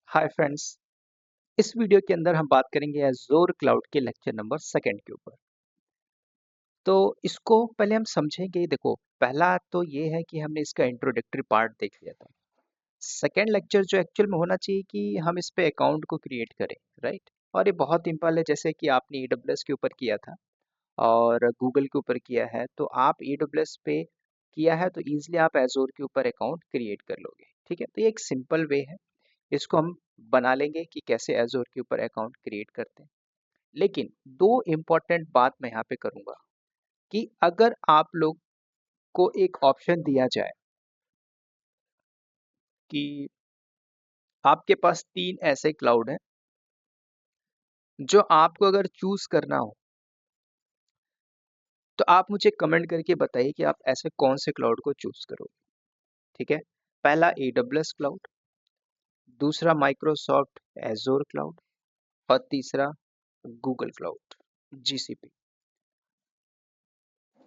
Hi friends. इस video के अंदर हम बात करेंगे एज़ोर क्लाउड के लेक्चर नंबर सेकंड के ऊपर। तो इसको पहले हम समझेंगे। देखो, पहला तो ये है कि हमने इसका इंट्रोडक्टरी पार्ट देख लिया था। सेकंड लेक्चर जो एक्चुअल में होना चाहिए कि हम इस पे अकाउंट को क्रिएट करें, राइट। और ये बहुत सिंपल है, जैसे कि आपने AWS के ऊपर किया था और गूगल के ऊपर किया है, तो आप AWS पे किया है तो इजीली आप एज़ोर के ऊपर अकाउंट क्रिएट कर लोगे। ठीक है, तो ये एक सिंपल वे है। इसको हम बना लेंगे कि कैसे एज़ोर के ऊपर अकाउंट क्रिएट करते हैं। लेकिन दो इम्पोर्टेंट बात मैं यहाँ पे करूँगा कि अगर आप लोग को एक ऑप्शन दिया जाए कि आपके पास 3 ऐसे क्लाउड हैं जो आपको अगर चूज़ करना हो, तो आप मुझे कमेंट करके बताइए कि आप ऐसे कौन से क्लाउड को चूज़ करोगे। ठीक है? पहला AWS क्लाउड, दूसरा माइक्रोसॉफ्ट एज़ोर क्लाउड और तीसरा गूगल क्लाउड, GCP।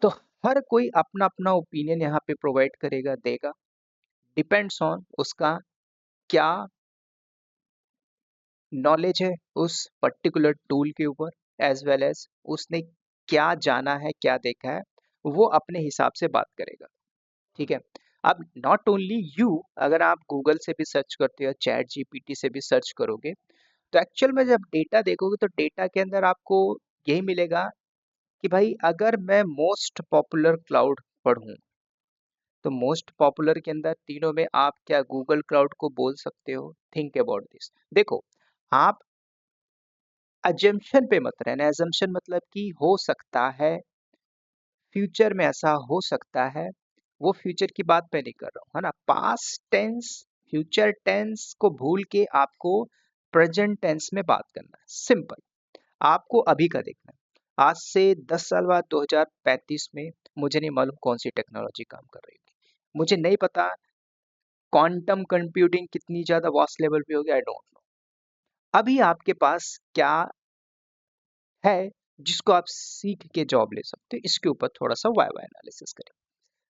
तो हर कोई अपना-अपना ओपिनियन यहाँ पे प्रोवाइड करेगा, देगा। डिपेंड्स ऑन उसका क्या नॉलेज है उस पर्टिकुलर टूल के ऊपर, एज वेल एज उसने क्या जाना है, क्या देखा है, वो अपने हिसाब से बात करेगा। ठीक है। अब नॉट ओनली यू, अगर आप गूगल से भी सर्च करते हो, चैट जीपीटी से भी सर्च करोगे, तो एक्चुअल में जब डेटा देखोगे तो डेटा के अंदर आपको यही मिलेगा कि भाई अगर मैं मोस्ट पॉपुलर क्लाउड पढ़ूं, तो मोस्ट पॉपुलर के अंदर तीनों में आप क्या गूगल क्लाउड को बोल सकते हो। Think about this. देखो, आप अजम्पशन पे मत रहना। अजम्पशन मतलब कि हो सकता है, फ्यूचर में ऐसा हो सकता है, वो फ्यूचर की बात मैं नहीं कर रहा हूँ, है ना। पास्ट टेंस, फ्यूचर टेंस को भूल के आपको प्रेजेंट टेंस में बात करना है। सिंपल। आपको अभी का देखना है। आज से 10 साल बाद 2035 में मुझे नहीं मालूम कौन सी टेक्नोलॉजी काम कर रही होगी, मुझे नहीं पता क्वांटम कंप्यूटिंग कितनी ज्यादा वास्ट लेवल पे होगी, आई डोंट नो। अभी आपके पास क्या है जिसको आप सीख के जॉब ले सकते हो, इसके ऊपर थोड़ा सा वाई वाई एनालिसिस करें।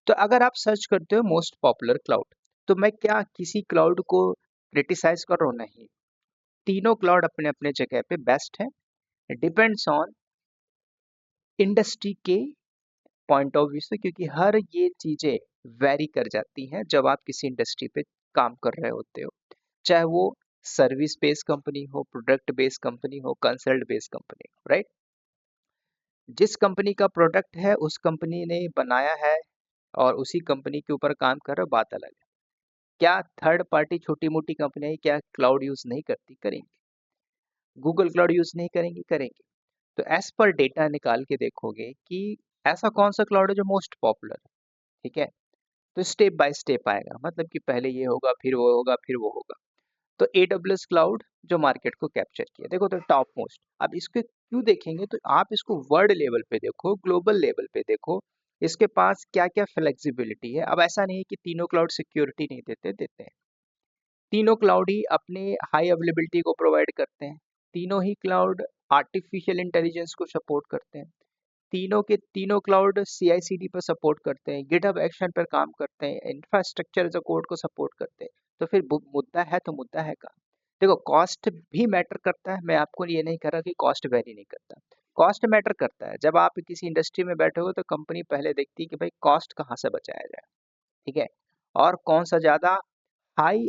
तो अगर आप सर्च करते हो मोस्ट पॉपुलर क्लाउड, तो मैं क्या किसी क्लाउड को क्रिटिसाइज कर रहा हूँ? नहीं। तीनों क्लाउड अपने अपने जगह पे बेस्ट है। डिपेंड्स ऑन इंडस्ट्री के पॉइंट ऑफ व्यू से, क्योंकि हर ये चीजें वेरी कर जाती हैं जब आप किसी इंडस्ट्री पे काम कर रहे होते हो, चाहे वो सर्विस बेस्ड कंपनी हो, प्रोडक्ट बेस्ड कंपनी हो, कंसल्ट बेस्ड कंपनी हो, राइट। जिस कंपनी का प्रोडक्ट है उस कंपनी ने बनाया है और उसी कंपनी के ऊपर काम कर रहा है, बात अलग है। क्या थर्ड पार्टी छोटी मोटी कंपनियां क्या क्लाउड यूज नहीं करती? करेंगे। गूगल क्लाउड यूज नहीं करेंगे? करेंगे। तो एज पर डेटा निकाल के देखोगे कि ऐसा कौन सा क्लाउड है जो मोस्ट पॉपुलर है। ठीक है, तो स्टेप बाय स्टेप आएगा, मतलब कि पहले ये होगा, फिर वो होगा, फिर वो होगा। तो AWS क्लाउड जो मार्केट को कैप्चर किया, देखो तो टॉप मोस्ट। अब इसके क्यों देखेंगे, तो आप इसको वर्ल्ड लेवल पे देखो, ग्लोबल लेवल पे देखो, इसके पास क्या क्या फ्लेक्सिबिलिटी है। अब ऐसा नहीं है कि तीनों क्लाउड सिक्योरिटी नहीं देते, देते हैं। तीनों क्लाउड ही अपने हाई अवेलेबिलिटी को प्रोवाइड करते हैं। तीनों ही क्लाउड आर्टिफिशियल इंटेलिजेंस को सपोर्ट करते हैं। तीनों के तीनों क्लाउड CI/CD पर सपोर्ट करते हैं, गिटहब एक्शन पर काम करते हैं, इंफ्रास्ट्रक्चर एज अ कोड को सपोर्ट करते हैं। तो फिर मुद्दा है, तो मुद्दा है कहाँ? देखो, कॉस्ट भी मैटर करता है। मैं आपको ये नहीं कह रहा कि कॉस्ट वैरी नहीं करता। कॉस्ट मैटर करता है। जब आप किसी इंडस्ट्री में बैठे हो तो कंपनी पहले देखती है कि भाई कॉस्ट कहाँ से बचाया जाए। ठीक है, और कौन सा ज्यादा हाई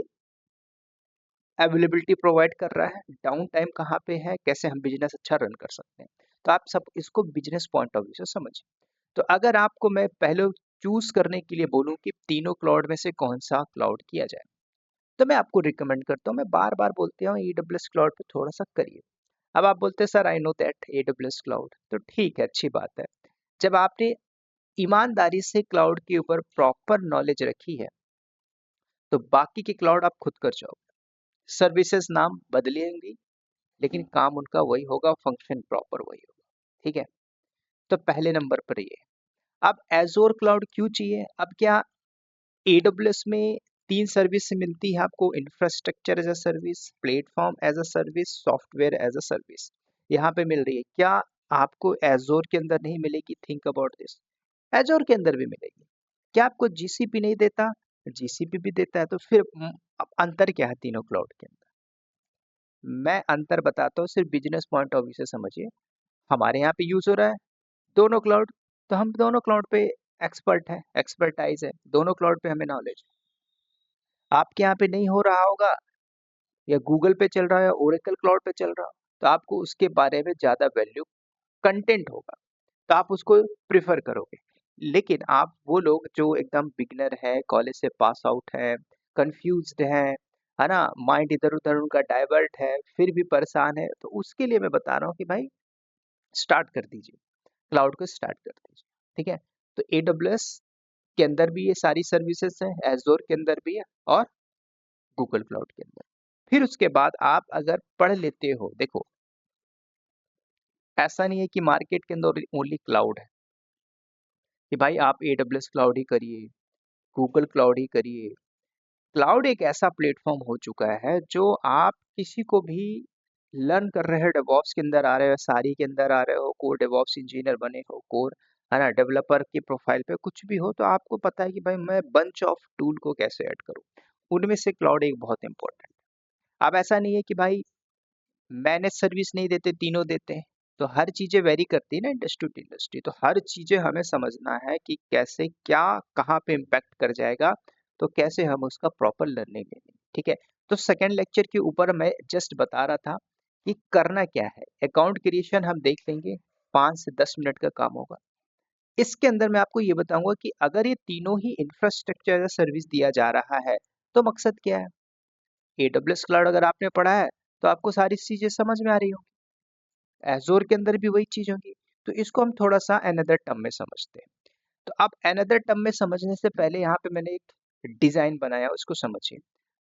अवेलेबिलिटी प्रोवाइड कर रहा है, डाउन टाइम कहाँ पे है, कैसे हम बिजनेस अच्छा रन कर सकते हैं। तो आप सब इसको बिजनेस पॉइंट ऑफ व्यू से समझिए। तो अगर आपको मैं पहले चूज करने के लिए बोलूं कि तीनों क्लाउड में से कौन सा क्लाउड किया जाए, तो मैं आपको रिकमेंड करता हूँ, मैं बार बार बोलते हूँ AWS क्लाउड पे थोड़ा सा करिए। अब आप बोलते हैं sir I know that AWS cloud, तो ठीक है, अच्छी बात है। जब आपने ईमानदारी से क्लाउड के ऊपर प्रॉपर नॉलेज रखी है, तो बाकी के क्लाउड आप खुद कर जाओगे। सर्विसेज नाम बदलेंगी, लेकिन काम उनका वही होगा, फंक्शन प्रॉपर वही होगा। ठीक है, तो पहले नंबर पर ये। अब एजोर क्लाउड क्यों चाहिए? अब क्या AWS में 3 सर्विस मिलती है आपको, infrastructure as a service, platform as a service, software as a service, यहाँ पे मिल रही है। क्या आपको एजोर के अंदर नहीं मिलेगी? Think about this. एजोर के अंदर भी मिलेगी। क्या आपको GCP नहीं देता? GCP भी देता है। तो फिर अब अंतर क्या है तीनों क्लाउड के अंदर? मैं अंतर बताता हूँ, सिर्फ बिजनेस पॉइंट ऑफ व्यू से समझिए। हमारे यहाँ पे यूज हो रहा है दोनों क्लाउड, तो हम दोनों क्लाउड पे एक्सपर्ट है, एक्सपर्टाइज है, दोनों क्लाउड पे हमें नॉलेज। आपके यहाँ पे नहीं हो रहा होगा, या गूगल पे चल रहा है या ओरेकल क्लाउड पे चल रहा हो, तो आपको उसके बारे में ज्यादा वैल्यू कंटेंट होगा, तो आप उसको प्रिफर करोगे। लेकिन आप वो लोग जो एकदम बिगनर है, कॉलेज से पास आउट है, कंफ्यूज्ड है ना, माइंड इधर उधर उनका डाइवर्ट है, फिर भी परेशान है, तो उसके लिए मैं बता रहा हूँ कि भाई स्टार्ट कर दीजिए, क्लाउड को स्टार्ट कर दीजिए। ठीक है, तो AWS के अंदर भी ये सारी सर्विसेज है, एजोर के अंदर भी है, और गूगल क्लाउड के अंदर। फिर उसके बाद आप अगर पढ़ लेते हो, देखो ऐसा नहीं है कि मार्केट के अंदर ओनली क्लाउड है, कि भाई आप AWS क्लाउड ही करिए, गूगल क्लाउड ही करिए। क्लाउड एक ऐसा प्लेटफॉर्म हो चुका है जो आप किसी को भी लर्न कर रहे हो, डेवॉप्स के अंदर आ रहे हो, सारी के अंदर आ रहे हो, कोर डेवॉप्स इंजीनियर बने हो, कोर है ना, डेवलपर की प्रोफाइल पे कुछ भी हो, तो आपको पता है कि भाई मैं बंच ऑफ टूल को कैसे ऐड करूं। उनमें से क्लाउड एक बहुत इंपॉर्टेंट। अब ऐसा नहीं है कि भाई मैनेज सर्विस नहीं देते, तीनों देते हैं, तो हर चीजें वेरी करती है ना इंडस्ट्री टू इंडस्ट्री, तो हर चीजें हमें समझना है कि कैसे क्या कहाँ पे इम्पैक्ट कर जाएगा, तो कैसे हम उसका प्रॉपर लर्निंग लेंगे। ठीक है, तो सेकेंड लेक्चर के ऊपर मैं जस्ट बता रहा था कि करना क्या है। अकाउंट क्रिएशन हम देख लेंगे, 5 से 10 मिनट का काम होगा। इसके अंदर मैं आपको ये बताऊंगा कि अगर ये तीनों ही इंफ्रास्ट्रक्चर सर्विस दिया जा रहा है, तो मकसद क्या है। AWS क्लाउड अगर आपने पढ़ा है, तो आपको सारी चीजें समझ में आ रही हो, एज़ोर के अंदर भी वही चीज होगी। तो इसको हम थोड़ा सा अनदर टर्म में समझते हैं। तो अब अनदर टर्म में समझने से पहले यहाँ पे मैंने एक डिजाइन बनाया, उसको समझिए।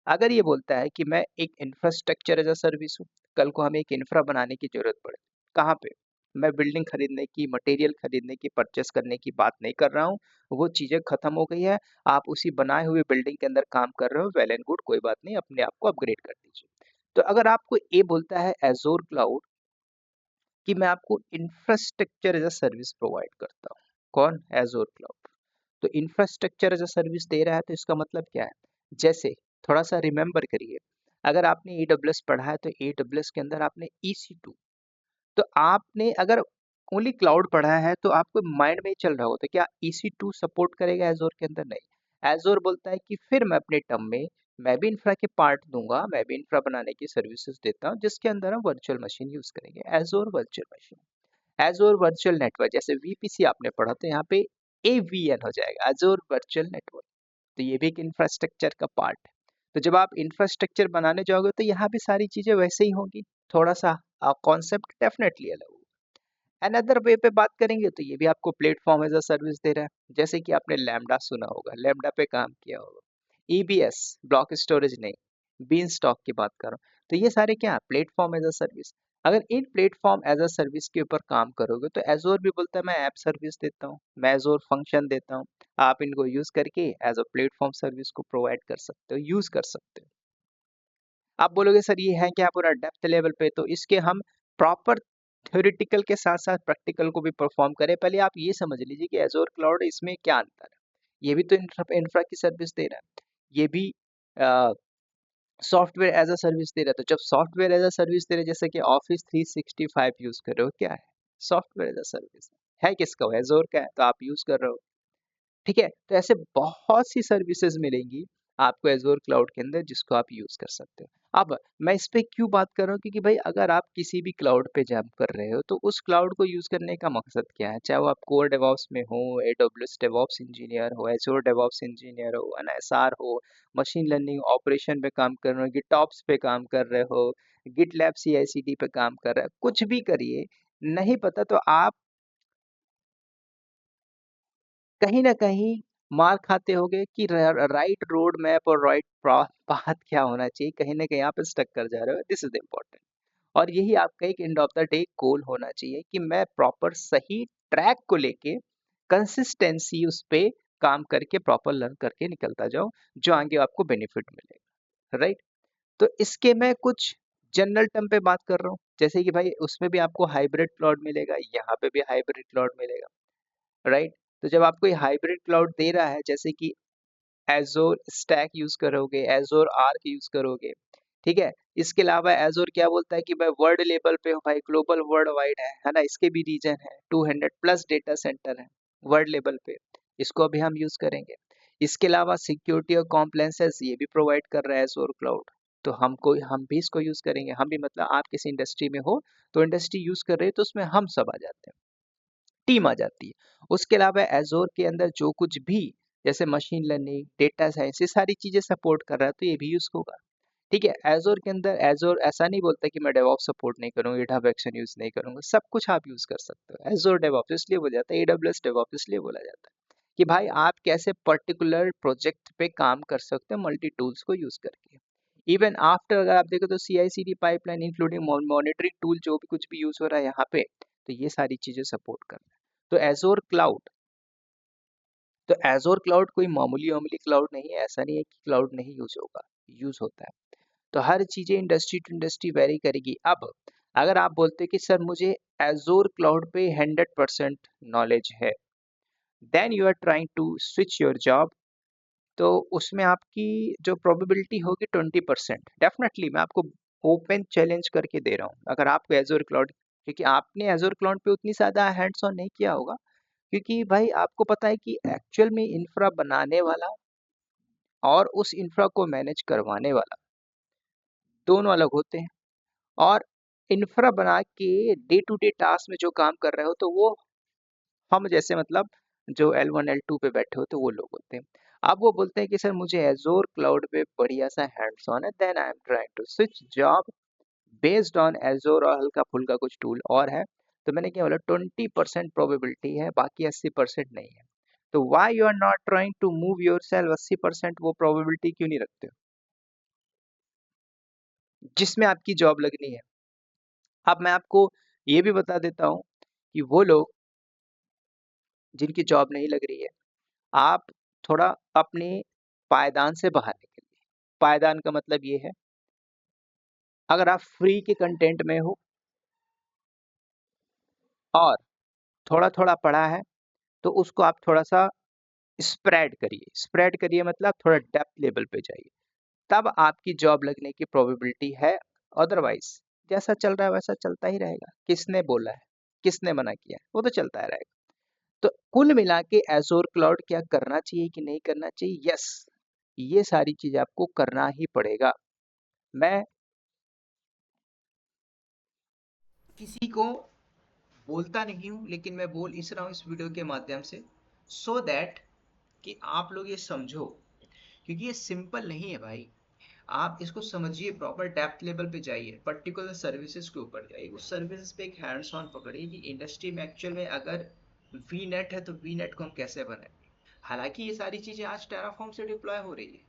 अगर ये बोलता है कि मैं एक इंफ्रास्ट्रक्चर एज अ सर्विस हूँ, कल को हमें एक इंफ्रा बनाने की जरूरत पड़े, कहाँ पे, मैं बिल्डिंग खरीदने की, मटेरियल खरीदने की, परचेस करने की बात नहीं कर रहा हूँ, वो चीजें खत्म हो गई है। आप उसी बनाए हुए बिल्डिंग के अंदर काम कर रहे हो, वेल एंड गुड, कोई बात नहीं, अपने आप को अपग्रेड कर दीजिए। तो अगर आपको ये बोलता है एजोर क्लाउड कि मैं आपको infrastructure as a service provide करता हूँ, कौन, एजोर क्लाउड, तो इंफ्रास्ट्रक्चर एज अ सर्विस दे रहा है, तो इसका मतलब क्या है। जैसे थोड़ा सा रिमेंबर करिए, अगर आपने AWS पढ़ा है, तो AWS के अंदर आपने EC2, तो आपने अगर ओनली क्लाउड पढ़ा है तो आपको माइंड में ही चल रहा होता है क्या EC2 सपोर्ट करेगा एजोर के अंदर, नहीं। एजोर बोलता है कि फिर मैं अपने टर्म में मैं भी इंफ्रा के पार्ट दूंगा, मैं भी इंफ्रा बनाने की सर्विसेज देता हूँ, जिसके अंदर हम वर्चुअल मशीन यूज करेंगे, एजोर वर्चुअल मशीन, एजोर वर्चुअल नेटवर्क। जैसे VPC आपने पढ़ा, तो यहाँ पे AVN हो जाएगा, एजोर वर्चुअल नेटवर्क। तो ये भी एक इंफ्रास्ट्रक्चर का पार्ट है। तो जब आप इंफ्रास्ट्रक्चर बनाने जाओगे, तो यहाँ भी सारी चीजें वैसे ही होंगी, थोड़ा सा कॉन्सेप्ट डेफिनेटली अलग होगा। अनदर वे पे बात करेंगे, तो ये भी आपको प्लेटफॉर्म एज अ सर्विस दे रहा है। जैसे कि आपने लैम्डा सुना होगा, लैम्डा पे काम किया होगा, EBS, ब्लॉक स्टोरेज नहीं, बीन स्टॉक की बात कर रहा हूँ। तो ये सारे क्या प्लेटफॉर्म एज अ सर्विस। अगर इन प्लेटफॉर्म एज अ सर्विस के ऊपर काम करोगे, तो एजोर भी बोलता है मैं ऐप सर्विस देता हूँ, मैं एजोर फंक्शन देता हूँ, आप इनको यूज करके एज अ प्लेटफॉर्म सर्विस को प्रोवाइड कर सकते हो, यूज कर सकते हो। आप बोलोगे सर ये है क्या पूरा डेप्थ लेवल पे, तो इसके हम प्रॉपर थ्योरेटिकल के साथ साथ प्रैक्टिकल को भी परफॉर्म करें। पहले आप ये समझ लीजिए कि एजोर क्लाउड इसमें क्या अंतर है। ये भी तो इंफ्रा की सर्विस दे रहा है, ये भी सॉफ्टवेयर एज अ सर्विस दे रहा है। तो जब सॉफ्टवेयर एज अ सर्विस दे रहे, जैसे कि ऑफिस 365 यूज कर रहे हो, क्या है, सॉफ्टवेयर एज अ सर्विस है, किसका, एजोर का है, तो आप यूज कर रहे हो। ठीक है, तो ऐसे बहुत सी सर्विसेज मिलेंगी आपको एजोर क्लाउड के अंदर, जिसको आप यूज कर सकते हो। अब मैं इस पे क्यों बात कर रहा हूँ, क्योंकि भाई अगर आप किसी भी क्लाउड पे जंप कर रहे हो, तो उस क्लाउड को यूज करने का मकसद क्या है, चाहे वो आप कोर डेवॉप्स में हो, AWS डेवॉप्स इंजीनियर हो, एजोर डेवॉप्स इंजीनियर हो, NSR हो, मशीन लर्निंग ऑपरेशन पे काम कर रहे हो, गिटऑप्स पे काम कर रहे हो, गिटलैब CI/CD पे काम कर रहे हो, कुछ भी करिए, नहीं पता तो आप कहीं न कहीं मार खाते होगे कि राइट रोड मैप और राइट पाथ क्या होना चाहिए, कहीं न कहीं आप स्टक कर जा रहे हो, दिस इज इम्पोर्टेंट। और यही आपका एक एंड ऑफ द डे गोल होना चाहिए कि मैं प्रॉपर सही ट्रैक को लेके कंसिस्टेंसी उस पे काम करके प्रॉपर लर्न करके निकलता जाऊं, जो आगे आपको बेनिफिट मिलेगा, राइट। तो इसके मैं कुछ जनरल टर्म पे बात कर रहा हूँ, जैसे कि भाई उसमें भी आपको हाइब्रिड क्लाउड मिलेगा, यहाँ पे भी हाइब्रिड क्लाउड मिलेगा, राइट। तो जब आपको ये हाइब्रिड क्लाउड दे रहा है, जैसे कि एजोर स्टैक यूज करोगे, एजोर आर्क यूज करोगे, ठीक है। इसके अलावा एजोर क्या बोलता है कि भाई वर्ल्ड लेवल पे हो भाई, ग्लोबल वर्ल्ड वाइड है ना, इसके भी रीजन है, 200 प्लस डेटा सेंटर है वर्ल्ड लेवल पे, इसको अभी हम यूज करेंगे। इसके अलावा सिक्योरिटी और कॉम्प्लायंसेस ये भी प्रोवाइड कर रहा है एजोर क्लाउड, तो हम भी इसको यूज करेंगे। हम भी मतलब आप किसी इंडस्ट्री में हो तो इंडस्ट्री यूज कर रहे हो तो उसमें हम सब आ जाते हैं, टीम आ जाती है। उसके अलावा एजोर के अंदर जो कुछ भी जैसे मशीन लर्निंग, डेटा साइंस, ये सारी चीजें सपोर्ट कर रहा है तो ये भी यूज होगा। ठीक है। एजोर के अंदर एजोर ऐसा नहीं बोलता कि मैं डेवऑप्स सपोर्ट नहीं करूंगा, गिटहब एक्शन यूज नहीं करूंगा, सब कुछ आप यूज कर सकते हो। एजोर डेवऑप्स इसलिए बोला जाता है, एडब्ल्यूएस डेवऑप्स इसलिए बोला जाता है कि भाई आप कैसे पर्टिकुलर प्रोजेक्ट पे काम कर सकते हो मल्टी टूल्स को यूज करके। इवन आफ्टर अगर आप देखो तो CI/CD pipeline including monitoring tool जो भी कुछ भी यूज हो रहा है यहाँ पे, तो ये सारी चीजें सपोर्ट कर रहा है। तो एजोर क्लाउड, तो एजोर क्लाउड कोई मामूली मामूली क्लाउड नहीं है, ऐसा नहीं है कि क्लाउड नहीं यूज होगा, यूज होता है। तो हर चीजें इंडस्ट्री टू इंडस्ट्री वेरी करेगी। अब अगर आप बोलते कि सर मुझे एजोर क्लाउड पे 100% नॉलेज है, then you are trying to switch your job, तो उसमें आपकी जो प्रोबेबिलिटी होगी 20%। डेफिनेटली मैं आपको ओपन चैलेंज करके दे रहा हूँ, अगर आपको एजोर क्लाउड, क्योंकि आपने एजोर क्लाउड पे उतनी ज़्यादा हैंड्स ऑन नहीं किया होगा, क्योंकि भाई आपको पता है कि एक्चुअल में इंफ्रा बनाने वाला और उस इंफ्रा को मैनेज करवाने वाला दोनों अलग होते हैं। और इंफ्रा बना के डे टू डे टास्क में जो काम कर रहे हो तो वो हम जैसे मतलब जो L1 L2 पे बैठे होते वो लोग होते हैं। अब वो बोलते हैं कि सर मुझे एजोर क्लाउड पे बढ़िया सा हैंड्स ऑन है, then I am trying to switch job based on Azure और हल्का फुल्का कुछ टूल और है। तो मैंने क्या बोला 20% प्रोबेबिलिटी है, बाकी 80% नहीं है। तो why you are not trying to move yourself 80% वो प्रोबेबिलिटी क्यों नहीं रखते हो जिसमें आपकी जॉब लगनी है। अब मैं आपको ये भी बता देता हूँ कि वो लोग जिनकी जॉब नहीं लग रही है, आप थोड़ा अपने पायदान से बाहर निकलिए। पायदान का मतलब ये है, अगर आप फ्री के कंटेंट में हो और थोड़ा थोड़ा पढ़ा है तो उसको आप थोड़ा सा स्प्रेड करिए। स्प्रेड करिए मतलब थोड़ा डेप्थ लेवल पे जाइए, तब आपकी जॉब लगने की प्रोबेबिलिटी है। अदरवाइज जैसा चल रहा है वैसा चलता ही रहेगा। किसने बोला है, किसने मना किया है, वो तो चलता रहेगा। तो कुल मिला के एजोर क्लाउड क्या करना चाहिए कि नहीं करना चाहिए, यस, ये सारी चीज आपको करना ही पड़ेगा। मैं किसी को बोलता नहीं हूं, लेकिन मैं बोल इस रहा हूं इस वीडियो के माध्यम से, सो दैट कि आप लोग ये समझो, क्योंकि ये सिंपल नहीं है भाई। आप इसको समझिए, प्रॉपर डेप्थ लेवल पे जाइए, पर्टिकुलर सर्विसेज के ऊपर जाइए, उस सर्विसेज पे एक हैंड्स ऑन पकड़िए कि इंडस्ट्री में एक्चुअल में अगर वी नेट है तो वी नेट को हम कैसे बनाए। हालांकि ये सारी चीजें आज टेराफॉर्म से डिप्लॉय हो रही है,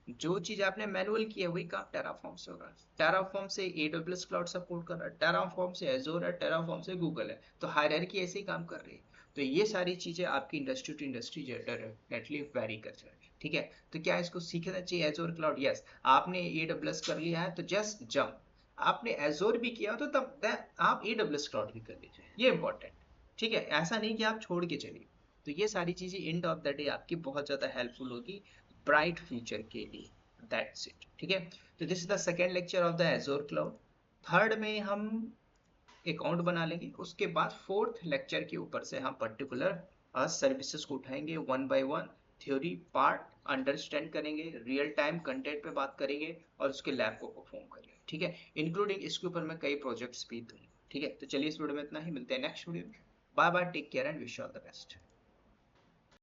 जो चीज आपने मैनुअल की है वही काम टेराफॉर्म से हो रहा है। टेराफॉर्म से AWS क्लाउड सपोर्ट कर रहा है, टेराफॉर्म से एजोर है, टेराफॉर्म से गूगल है, तो हायरार्की ऐसे ही काम कर रही है। तो ये सारी चीजें आपकी industry to industry definitely vary कर रही है। ठीक है। तो क्या इसको सीखना चाहिए एजोर क्लाउड, यस। आपने AWS कर लिया है तो जस्ट जंप, आपने एजोर भी किया तो तब आप AWS क्लाउड भी कर लीजिए, ये इंपॉर्टेंट। ठीक है, ऐसा नहीं कि आप छोड़ के चलिए। तो ये सारी चीजें एंड ऑफ द डे आपकी बहुत ज्यादा हेल्पफुल होगी ब्राइट फ्यूचर के लिए। That's it. ठीक है। तो this is the second lecture of the Azure cloud. Third में हम अकाउंट बना लेंगे, उसके बाद फोर्थ लेक्चर के ऊपर से हम पर्टिकुलर सर्विसेज को उठाएंगे one by one, theory part understand करेंगे, रियल टाइम कंटेंट पे बात करेंगे और उसके लैब को परफॉर्म करेंगे। ठीक है। इंक्लूडिंग इसके ऊपर मैं कई प्रोजेक्ट्स भी दूंगा। ठीक है। तो चलिए इस वीडियो में इतना ही, मिलते हैं नेक्स्ट वीडियो में। Bye bye, take care and wish all the best.